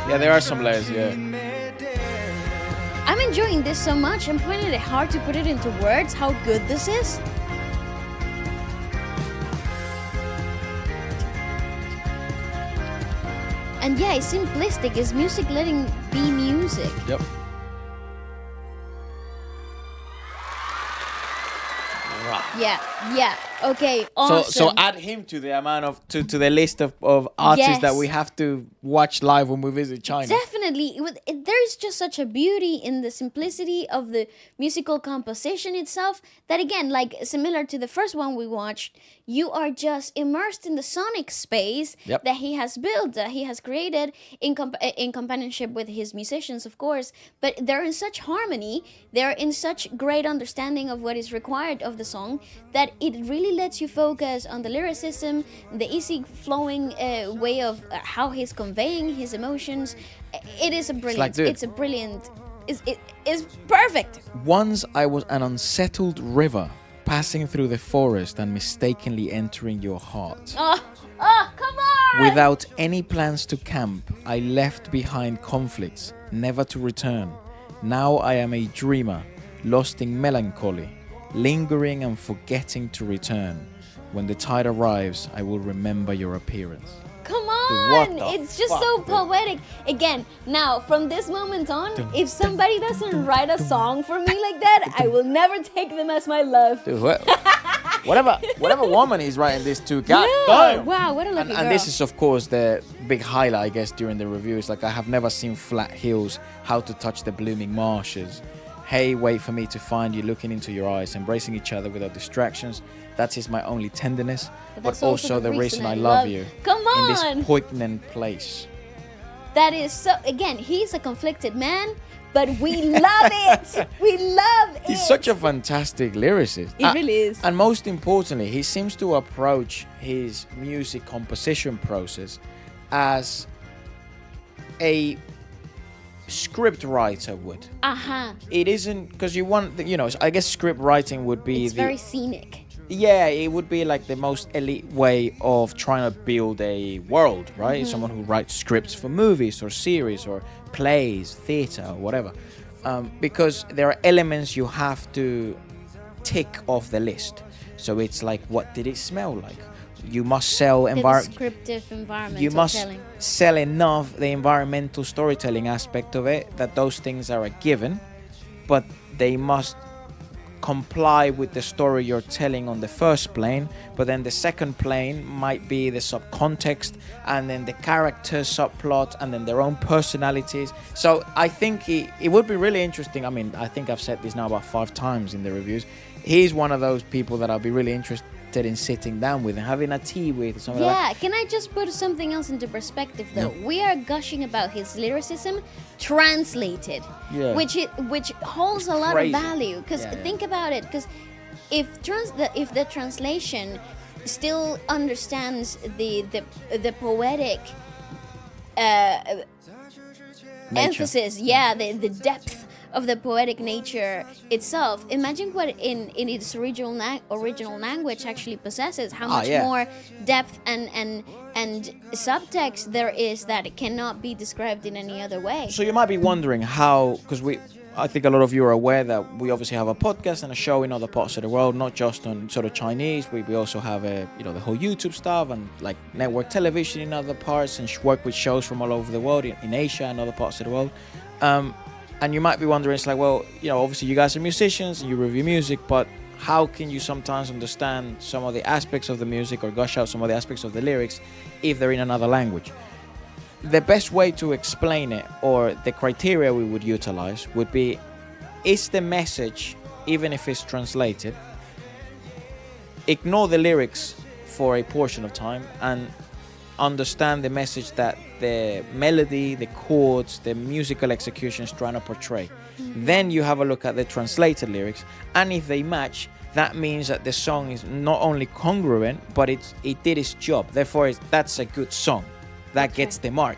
Yeah, there are some layers, yeah. I'm enjoying this so much. I'm finding it hard to put it into words how good this is. And yeah, it's simplistic. It's music letting be music. Yep. Yeah. Okay, awesome. So add him to the amount of to the list of artists that we have to watch live when we visit China. Definitely. There is just such a beauty in the simplicity of the musical composition itself that, again, like similar to the first one we watched, you are just immersed in the sonic space that he has built, that he has created in companionship with his musicians, of course. But they're in such harmony, they're in such great understanding of what is required of the song that it really lets you focus on the lyricism, the easy flowing way of how he's conveying his emotions. It is a brilliant. It's perfect. Once I was an unsettled river passing through the forest and mistakenly entering your heart. Oh, come on! Without any plans to camp, I left behind conflicts, never to return. Now I am a dreamer, lost in melancholy, lingering and forgetting to return. When the tide arrives, I will remember your appearance. Come on! It's just so poetic. Again, now, from this moment on, if somebody doesn't write a song for me like that, I will never take them as my love. Dude, whatever woman he's writing this to, God damn. Wow, what a lucky girl. And this is, of course, the big highlight, I guess, during the review. It's like, I have never seen flat hills, how to touch the blooming marshes. Hey, wait for me to find you, looking into your eyes, embracing each other without distractions. That is my only tenderness, but also the reason I love you. Come on! In this poignant place. That is so, again, he's a conflicted man, but we love it! We love it! He's such a fantastic lyricist. He really is. And most importantly, he seems to approach his music composition process as a script writer would. It isn't, because you want, I guess script writing would be it's very scenic. Yeah, it would be like the most elite way of trying to build a world, right? Someone who writes scripts for movies or series or plays, theater or whatever. Because there are elements you have to tick off the list. So it's like, what did it smell like? You must sell descriptive environmental You must telling. sell enough the environmental storytelling aspect of it, that those things are a given, but they must comply with the story you're telling on the first plane. But then the second plane might be the subcontext, and then the character subplot, and then their own personalities. So I think it would be really interesting. I mean, I think I've said this now about 5 times in the reviews. He's one of those people that I'll be really interested in sitting down with and having a tea with. Something like can I just put something else into perspective though? We are gushing about his lyricism translated, which holds a lot of value, because think about it, because if the translation still understands the poetic emphasis, the depth of the poetic nature itself. Imagine what in its original language actually possesses, how much more depth and subtext there is that it cannot be described in any other way. So you might be wondering how, because I think a lot of you are aware that we obviously have a podcast and a show in other parts of the world, not just on sort of Chinese. We also have the whole YouTube stuff and like network television in other parts, and work with shows from all over the world in Asia and other parts of the world. And you might be wondering, it's like, well, obviously you guys are musicians and you review music, but how can you sometimes understand some of the aspects of the music or gush out some of the aspects of the lyrics if they're in another language? The best way to explain it, or the criteria we would utilize, would be, is the message, even if it's translated, ignore the lyrics for a portion of time and understand the message that the melody, the chords, the musical execution is trying to portray. Then you have a look at the translated lyrics, and if they match, that means that the song is not only congruent, but it did its job. Therefore, that's a good song. That gets the mark.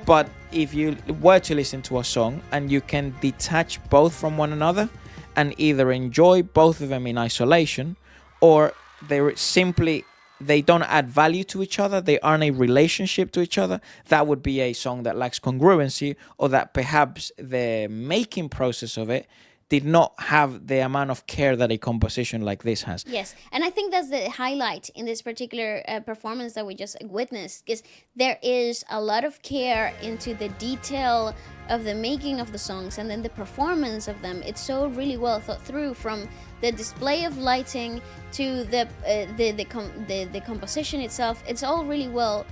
But if you were to listen to a song and you can detach both from one another and either enjoy both of them in isolation, or they're simply they don't add value to each other, they aren't a relationship to each other, that would be a song that lacks congruency, or that perhaps the making process of it did not have the amount of care that a composition like this has. Yes, and I think that's the highlight in this particular performance that we just witnessed, because there is a lot of care into the detail of the making of the songs, and then the performance of them. It's so really well thought through, from the display of lighting to the composition itself. It's all really well.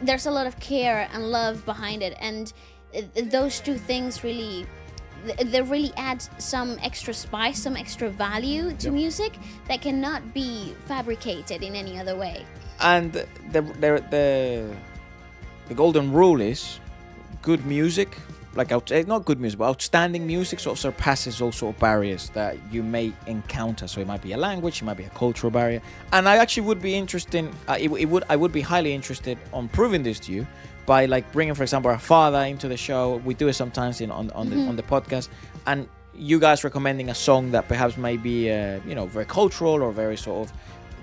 There's a lot of care and love behind it, and those two things really, they really add some extra spice, some extra value to music that cannot be fabricated in any other way. And the golden rule is good music, like not good music, but outstanding music sort of surpasses all sort of barriers that you may encounter. So it might be a language, it might be a cultural barrier. And I actually would be interested, I would be highly interested on proving this to you by like bringing, for example, our father into the show. We do it sometimes on the podcast, and you guys recommending a song that perhaps may be very cultural or very sort of,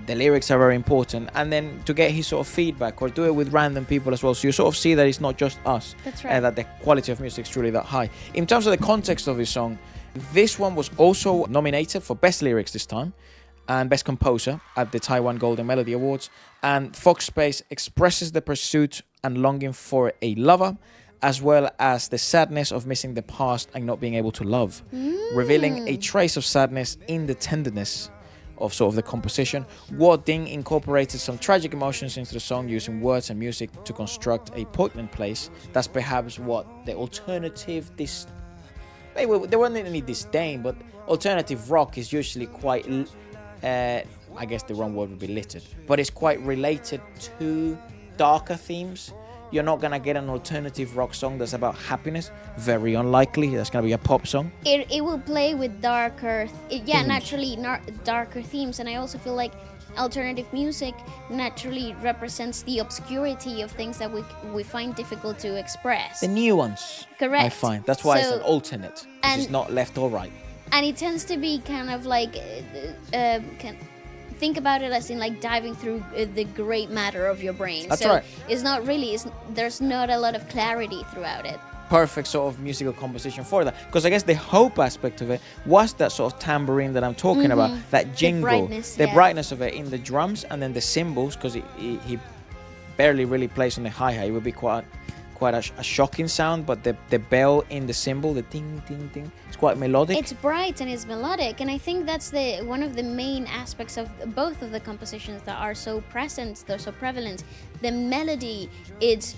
the lyrics are very important, and then to get his sort of feedback, or do it with random people as well, so you sort of see that it's not just us. That's right. That the quality of music is truly that high. In terms of the context of this song, this one was also nominated for Best Lyrics this time and Best Composer at the Taiwan Golden Melody Awards, and Fox Space expresses the pursuit and longing for a lover, as well as the sadness of missing the past and not being able to love, revealing a trace of sadness in the tenderness of sort of the composition. Ding incorporated some tragic emotions into the song, using words and music to construct a poignant place. That's perhaps what the alternative, there wasn't any disdain, but alternative rock is usually quite, I guess the wrong word would be littered, but it's quite related to darker themes. You're not gonna get an alternative rock song that's about happiness. Very unlikely. That's gonna be a pop song. It will play with darker, naturally darker themes, and I also feel like alternative music naturally represents the obscurity of things that we find difficult to express. The nuance. Correct. I find that's why it's an alternate. It's not left or right. And it tends to be kind of like. Think about it as in like diving through the gray matter of your brain. That's so right. It's not really, there's not a lot of clarity throughout it. Perfect sort of musical composition for that. Because I guess the hope aspect of it was that sort of tambourine that I'm talking about, that jingle, the brightness of it in the drums, and then the cymbals, because he barely really plays on the hi-hat. It would be quite a shocking sound, but the bell in the cymbal, the ding, ding, ding, it's quite melodic. It's bright and it's melodic, and I think that's one of the main aspects of both of the compositions that are so present, they're so prevalent. The melody is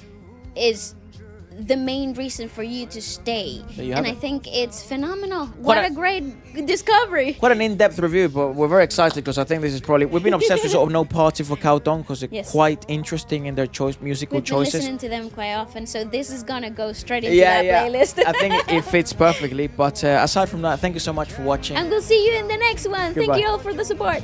the main reason for you to stay, and I think it's phenomenal. What a great discovery. Quite an in-depth review, but we're very excited because I think this is probably, we've been obsessed with sort of No Party for Countdown because they're quite interesting in their musical choices. We've been listening to them quite often, so this is gonna go straight into that playlist. I think it fits perfectly, but aside from that, thank you so much for watching. And we'll see you in the next one. Goodbye. Thank you all for the support.